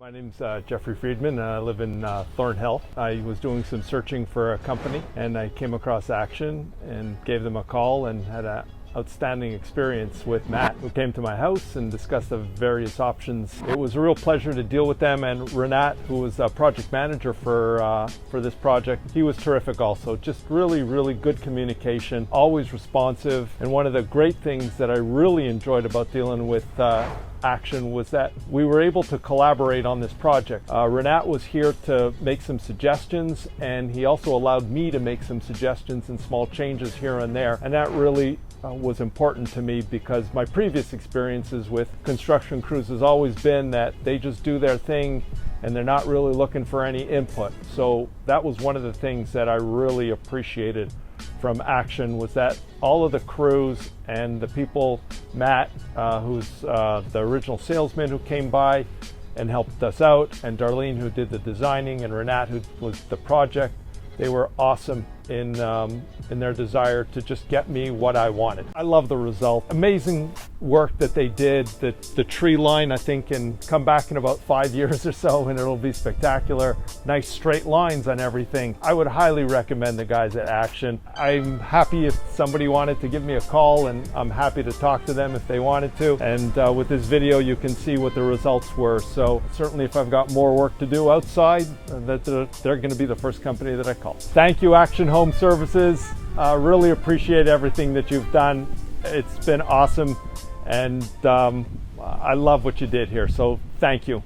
My name's Jeffrey Freedman. I live in Thornhill. I was doing some searching for a company and I came across Action and gave them a call and had an outstanding experience with Matt, who came to my house and discussed the various options. It was a real pleasure to deal with them, and Renat, who was a project manager for this project, he was terrific also. Just really good communication, always responsive. And one of the great things that I really enjoyed about dealing with Action was that we were able to collaborate on this project. Renat was here to make some suggestions, and he also allowed me to make some suggestions and small changes here and there, and that really was important to me, because my previous experiences with construction crews has always been that they just do their thing and they're not really looking for any input. So that was one of the things that I really appreciated from Action, was that all of the crews and the people, Matt, who's the original salesman who came by and helped us out, and Darlene, who did the designing, and Renat, who was the project, they were awesome in their desire to just get me what I wanted. I love the result. Amazing work that they did. The tree line, I think, can come back in about 5 years or so and it'll be spectacular. Nice straight lines on everything. I would highly recommend the guys at Action. I'm happy if somebody wanted to give me a call, and I'm happy to talk to them if they wanted to. And with this video, you can see what the results were. So certainly if I've got more work to do outside, they're going to be the first company that I call. Thank you, Action Home Services. Really appreciate everything that you've done. It's been awesome, and I love what you did here, so thank you.